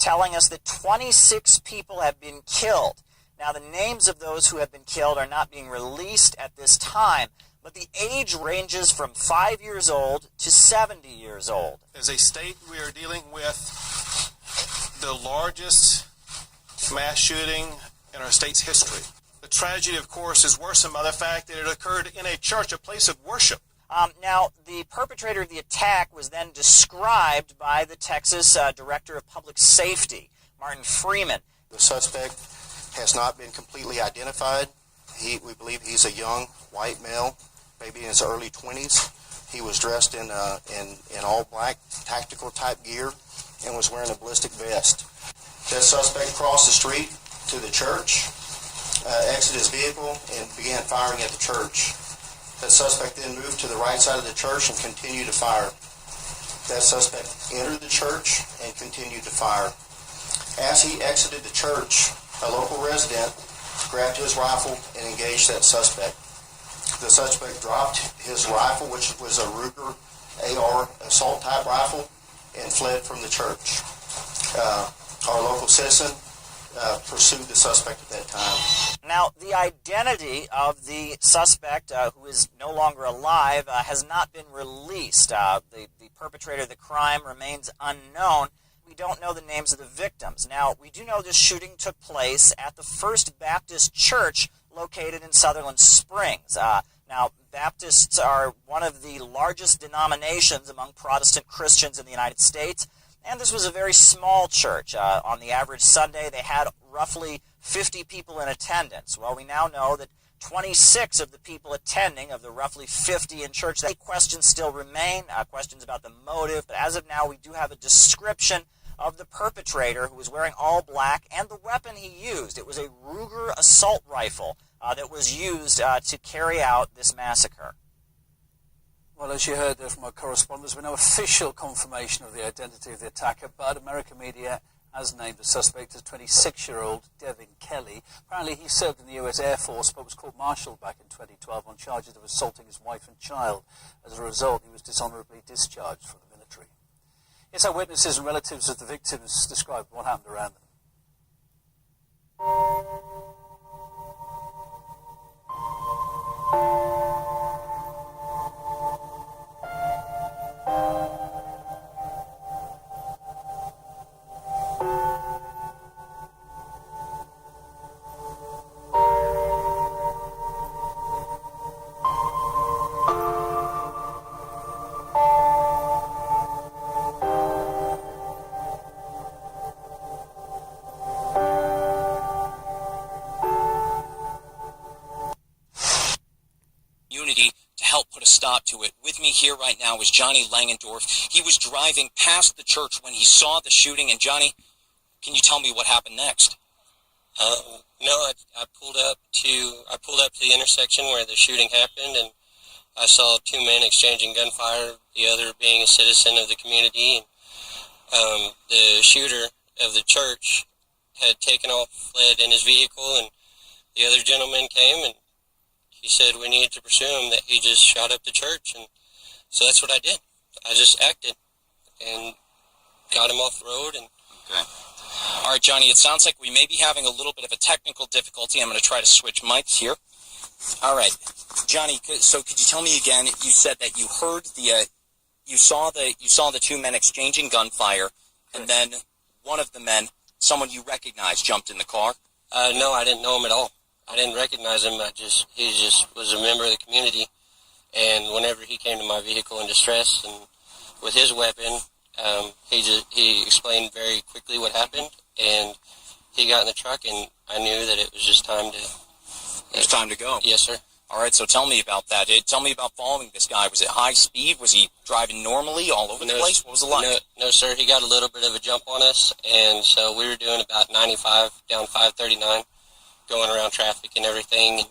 telling us that 26 people have been killed. Now, the names of those who have been killed are not being released at this time, but the age ranges from 5 years old to 70 years old. As a state, we are dealing with the largest mass shooting in our state's history. The tragedy, of course, is worsened by the fact that it occurred in a church, a place of worship. Now, the perpetrator of the attack was then described by the Texas Director of Public Safety, Martin Freeman. The suspect has not been completely identified. We believe he's a young white male, maybe in his early 20s. He was dressed in all black tactical type gear and was wearing a ballistic vest. That suspect crossed the street to the church, exited his vehicle, and began firing at the church. That suspect then moved to the right side of the church and continued to fire. That suspect entered the church and continued to fire. As he exited the church, a local resident grabbed his rifle and engaged that suspect. The suspect dropped his rifle, which was a Ruger AR assault-type rifle, and fled from the church. Our local citizen pursued the suspect at that time. Now, the identity of the suspect, who is no longer alive, has not been released. The perpetrator of the crime remains unknown. We don't know the names of the victims. Now, we do know this shooting took place at the First Baptist Church located in Sutherland Springs. Now, Baptists are one of the largest denominations among Protestant Christians in the United States, and this was a very small church. On the average Sunday, they had roughly 50 people in attendance. Well, we now know that 26 of the people attending, of the roughly 50 in church, that questions still remain, questions about the motive, but as of now, we do have a description of the perpetrator, who was wearing all black, and the weapon he used. It was a Ruger assault rifle that was used to carry out this massacre. Well, as you heard there from our correspondents, there's been no official confirmation of the identity of the attacker, but American media has named the suspect as 26-year-old Devin Kelly. Apparently he served in the U.S. Air Force, but was court-martialed back in 2012 on charges of assaulting his wife and child. As a result, he was dishonorably discharged from the military. Here's how witnesses and relatives of the victims described what happened around them. Stop to it. With me here right now is Johnny Langendorf. He was driving past the church when he saw the shooting. And Johnny, can you tell me what happened next? No, I pulled up to the intersection where the shooting happened, and I saw two men exchanging gunfire, the other being a citizen of the community. And the shooter of the church had taken off, fled in his vehicle, and the other gentleman came and he said we needed to pursue him, that he just shot up the church. And so that's what I did. I just acted and got him off the road. And okay. All right, Johnny, it sounds like we may be having a little bit of a technical difficulty. I'm going to try to switch mics here. All right, Johnny, so could you tell me again, you said that you heard you saw the two men exchanging gunfire, and then one of the men, someone you recognized, jumped in the car? No, I didn't know him at all. I didn't recognize him. He just was a member of the community, and whenever he came to my vehicle in distress and with his weapon, he explained very quickly what happened, and he got in the truck, and I knew that it was just time to... It was time to go? Yes, sir. All right, so tell me about that. Tell me about following this guy. Was it high speed? Was he driving normally all over the place? What was it like? No, sir. He got a little bit of a jump on us, and so we were doing about 95 down 539. Going around traffic and everything.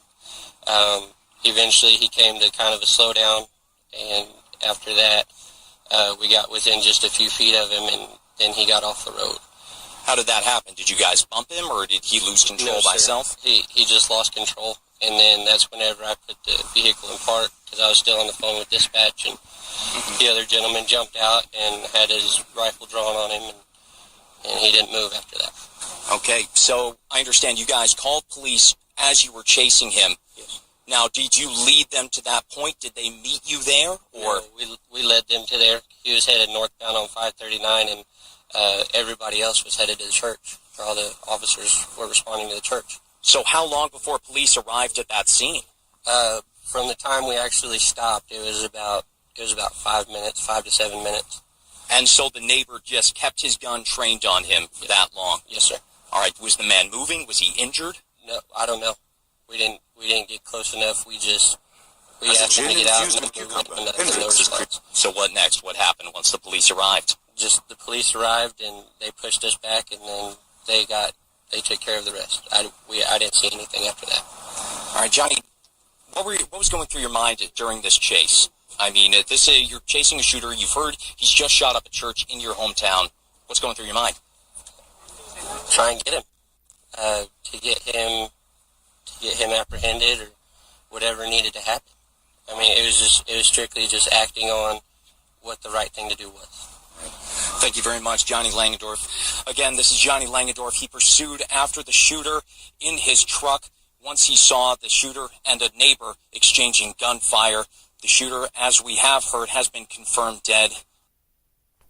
Eventually he came to kind of a slowdown, and after that we got within just a few feet of him, and then he got off the road. How did that happen? Did you guys bump him, or did he lose control by himself? He just lost control, and then that's whenever I put the vehicle in park, because I was still on the phone with dispatch, and the other gentleman jumped out and had his rifle drawn on him, and and he didn't move after that. Okay, so I understand you guys called police as you were chasing him. Yes. Now, did you lead them to that point? Did they meet you there? Or No, we led them to there. He was headed northbound on 539, and everybody else was headed to the church. All the officers were responding to the church. So how long before police arrived at that scene? From the time we actually stopped, it was about 5 minutes, 5 to 7 minutes. And so the neighbor just kept his gun trained on him for that long? Yes, sir. All right, was the man moving? Was he injured? No, I don't know. We didn't get close enough. We asked him to get out and no response. So what next? What happened once the police arrived? Just the police arrived and they pushed us back, and then they took care of the rest. I didn't see anything after that. All right, Johnny, what was going through your mind during this chase? I mean, you're chasing a shooter. You've heard he's just shot up a church in your hometown. What's going through your mind? Try and get him, to get him apprehended or whatever needed to happen. I mean, it was strictly just acting on what the right thing to do was. Thank you very much, Johnny Langendorf. Again, this is Johnny Langendorf. He pursued after the shooter in his truck once he saw the shooter and a neighbor exchanging gunfire. The shooter, as we have heard, has been confirmed dead.